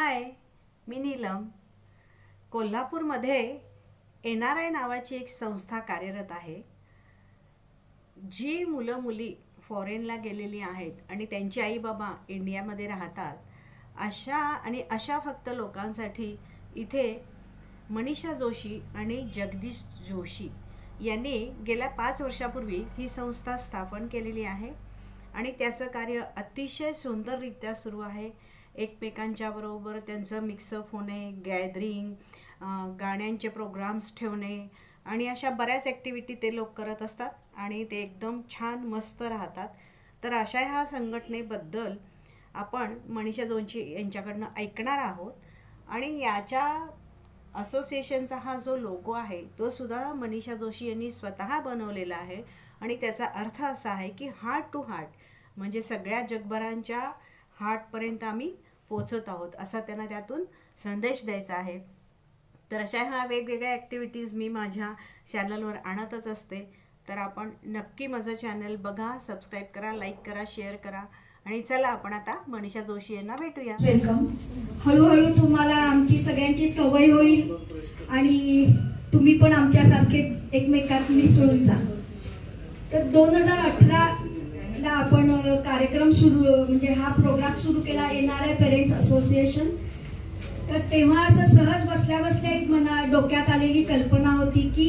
हाय, मी नीलम. कोल्हापूरमध्ये NRI नावाची एक संस्था कार्यरत आहे. जी मुलं मुली फॉरेनला गेलेली आहेत आणि त्यांचे आई बाबा इंडियामध्ये राहतात, अशा फक्त लोकांसाठी इथे मनीषा जोशी आणि जगदीश जोशी यांनी गेल्या 5 वर्षापूर्वी ही संस्था स्थापन केलेली आहे आणि त्याचं कार्य अतिशय सुंदररित्या सुरू आहे. एकमेकांच्या बरोबर त्यांचं मिक्सअप होणे, गॅदरिंग, गाण्यांचे प्रोग्राम्स ठेवणे आणि अशा बऱ्याच ॲक्टिव्हिटी ते लोक करत असतात आणि ते एकदम छान मस्त राहतात. तर अशा ह्या संघटनेबद्दल आपण मनीषा जोशी यांच्याकडनं ऐकणार आहोत आणि याच्या असोसिएशनचा हा जो लोगो आहे तो सुद्धा मनीषा जोशी यांनी स्वतः बनवलेला आहे आणि त्याचा अर्थ असा आहे की हार्ट टू हार्ट, म्हणजे सगळ्या जगभरांच्या हार्टपर्यंत आम्ही पोहोचत आहोत असा त्यांना त्यातून संदेश द्यायचा आहे. तर अशा ह्या वेगवेगळ्या ॲक्टिव्हिटीज मी माझ्या चॅनलवर आणतच असते. तर आपण नक्की माझं चॅनल बघा, सबस्क्राईब करा, लाईक करा, शेअर करा आणि चला आपण आता मनीषा जोशी यांना भेटूया. वेलकम. हळूहळू तुम्हाला आमची सगळ्यांची सवय होईल आणि तुम्ही पण आमच्यासारखे एकमेकात मिसळून जा. तर 2018 ला आपण कार्यक्रम म्हणजे हा प्रोग्राम सुरू केला, NRI पेरेंट्स असोसिएशन. तर तेव्हा असं सहज बसल्या बसल्या एक मना डोक्यात आलेली कल्पना होती की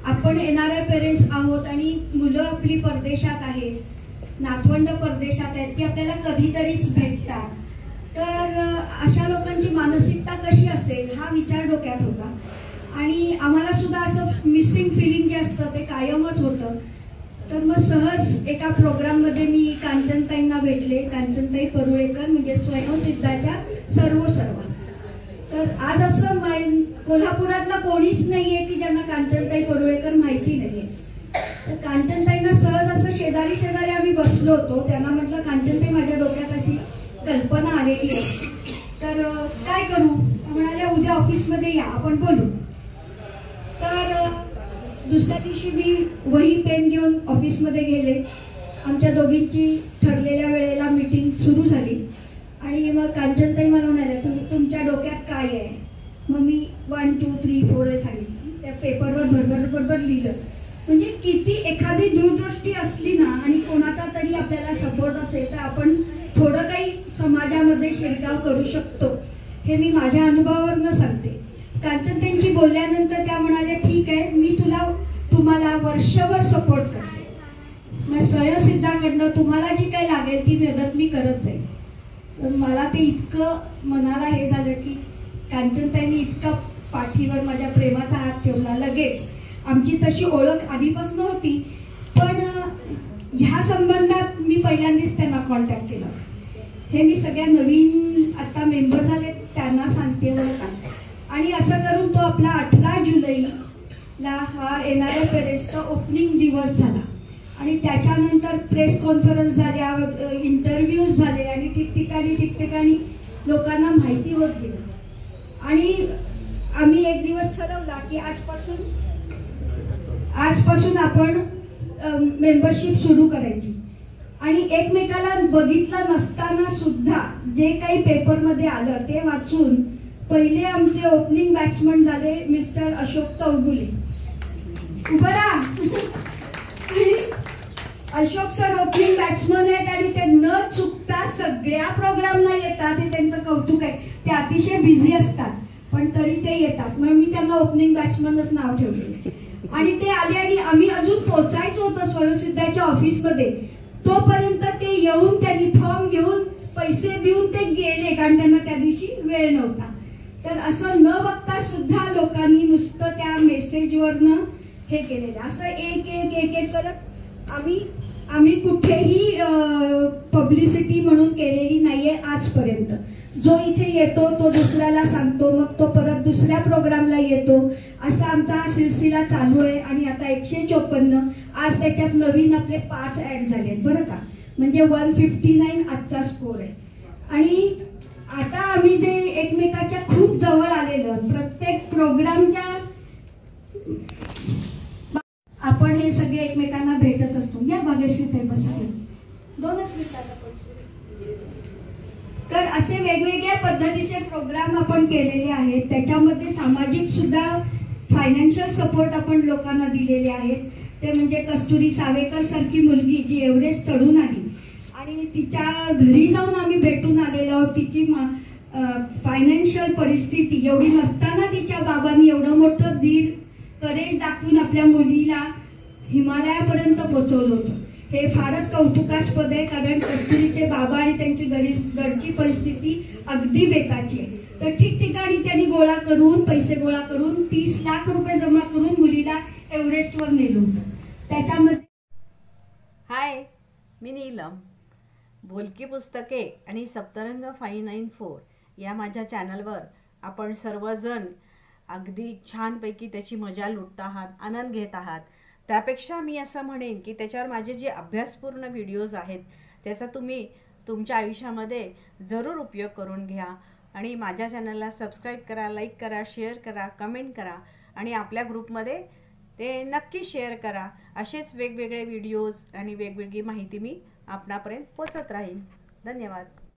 आपण NRI पेरेंट्स आहोत आणि मुलं आपली परदेशात आहेत, नातवंड परदेशात आहेत, ती आपल्याला कधीतरीच भेटतात. तर अशा लोकांची मानसिकता कशी असेल हा विचार डोक्यात होता आणि आम्हाला सुद्धा असं मिसिंग फिलिंग जे असतं ते कायमच होतं. तर मग सहज एका प्रोग्राममध्ये मी कांचनताईंना भेटले, कांचनताई परुळेकर, म्हणजे स्वयंसिद्धाच्या सर्व. तर आज असं कोल्हापुरातला कोणीच नाहीये की ज्यांना कांचनताई परुळेकर माहिती नाहीये. तर कांचनताईंना सहज असं शेजारी आम्ही बसलो होतो. त्यांना म्हटलं, कांचनताई माझ्या डोक्यात अशी कल्पना आलेली आहे, तर काय करू? म्हणाल्या उद्या ऑफिसमध्ये या, आपण बोलू. तर दुसऱ्या दिवशी मी वही पेन घेऊन ऑफिसमध्ये गेले. आमच्या दोघींची ठरलेल्या वेळेला मीटिंग सुरू झाली आणि मग कांचनताई मला म्हणाल्या, तुमच्या डोक्यात काय आहे? मग मी 1 2 3 4 सांगितलं. त्या पेपरवर बरोबर लिहिलं. म्हणजे किती एखादी दूरदृष्टी असली ना आणि कोणाचा तरी आपल्याला सपोर्ट असेल तर आपण थोडं काही समाजामध्ये शिरकाव करू शकतो, हे मी माझ्या अनुभवावरनं सांगते. कांचनताईंची बोलल्यानंतर त्या म्हणाल्या, ठीक आहे, मी तुम्हाला वर्षभर सपोर्ट करते. मग स्वयंसिद्धाकडनं तुम्हाला जी काही लागेल ती मदत मी करत जाईल. तर मला ते इतकं मनाला हे झालं की कांचनताईंनी इतका पाठीवर माझ्या प्रेमाचा हात ठेवला. लगेच आमची तशी ओळख आधीपासून होती, पण ह्या संबंधात मी पहिल्यांदाच त्यांना कॉन्टॅक्ट केला. हे मी सगळ्या नवीन आता मेंबर झाले त्यांना सांगते बरं का. आणि असं करून तो आपला 18 जुलैला हा NRI पेरेंट्सचा ओपनिंग दिवस झाला आणि त्याच्यानंतर प्रेस कॉन्फरन्स झाल्या, इंटरव्ह्यूज झाले आणि ठिकठिकाणी लोकांना माहिती होत गेली. आणि आम्ही एक दिवस ठरवला की आजपासून आपण मेंबरशिप सुरू करायची. आणि एकमेकाला बघितलं नसताना सुद्धा जे काही पेपरमध्ये आलं ते वाचून पहिले आमचे ओपनिंग बॅट्समन झाले मिस्टर अशोक चौगुले. उभं राहा. अशोक सर ओपनिंग बॅट्समन आहेत आणि ते न चुकता सगळ्या प्रोग्रामला येतात. हे त्यांचं कौतुक आहे. ते अतिशय बिझी असतात पण तरी ते येतात. मग मी त्यांना ओपनिंग बॅट्समनच नाव ठेवले. आणि ते आले आणि आम्ही अजून पोचायचं होतं स्वयंसिद्धाच्या ऑफिसमध्ये. तोपर्यंत ते येऊन त्यांनी फॉर्म घेऊन पैसे देऊन ते गेले, कारण त्यांना त्या दिवशी वेळ नव्हता. तर असं न बघता सुद्धा लोकांनी नुसतं त्या मेसेजवरनं हे केलेलं. असं एक करत आम्ही कुठेही पब्लिसिटी म्हणून केलेली नाहीये आजपर्यंत. जो इथे येतो तो दुसऱ्याला सांगतो, मग तो परत दुसऱ्या प्रोग्रामला येतो, असा आमचा हा सिलसिला चालू आहे. आणि आता 154, आज त्याच्यात नवीन आपले 5 ऍड झाले आहेत बरं का. म्हणजे 159 आजचा स्कोर आहे. आणि आता आम्ही जे एकमेकाच्या खूप जवळ आलेलं, प्रत्येक प्रोग्रामच्या आपण हे सगळे एकमेकांना भेटत असतो. या भाग्यश्री ताई बसा 2 मिनिटात. तर असे वेगवेगळ्या पद्धतीचे प्रोग्राम आपण केलेले आहेत. त्याच्यामध्ये सामाजिक सुद्धा फायनान्शियल सपोर्ट आपण लोकांना दिलेले आहेत. ते म्हणजे कस्तुरी सावेकर सारखी मुलगी जी एव्हरेस्ट चढून आली आणि तिच्या घरी जाऊन आम्ही भेटून आलेलो आहोत. तिची फायनान्शियल परिस्थिती एवढी नसताना तिच्या बाबांनी एवढं मोठं धीर करेज दाखवून आपल्या मुलीला हिमालयापर्यंत पोहोचवलं होतं. हे फारच कौतुकास्पद आहे, कारण कस्तुरीचे बाबा आणि त्यांची घरची परिस्थिती अगदी बेताची आहे. तर ठिकठिकाणी त्यांनी पैसे गोळा करून 30 लाख रुपये जमा करून मुलीला एव्हरेस्टवर नेलं होतं. त्याच्यामध्ये हाय, मी नीलम. बोलकी पुस्तके आणि सप्तरंग 594 या माझ्या चॅनलवर आपण सर्वजण अगदी छानपैकी त्याची मजा लुटत आहात, आनंद घेत आहात. त्यापेक्षा मी असं म्हणेन की त्याच्यावर माझे जे अभ्यासपूर्ण व्हिडिओज आहेत त्याचा तुम्ही तुमच्या आयुष्यामध्ये जरूर उपयोग करून घ्या. आणि माझ्या चॅनलला सबस्क्राईब करा, लाईक करा, शेअर करा, कमेंट करा आणि आपल्या ग्रुपमध्ये ते नक्की शेअर करा. असेच वेगवेगळे व्हिडिओज आणि वेगवेगळी माहिती मी आपणापर्यंत पोचवत राहीन. धन्यवाद.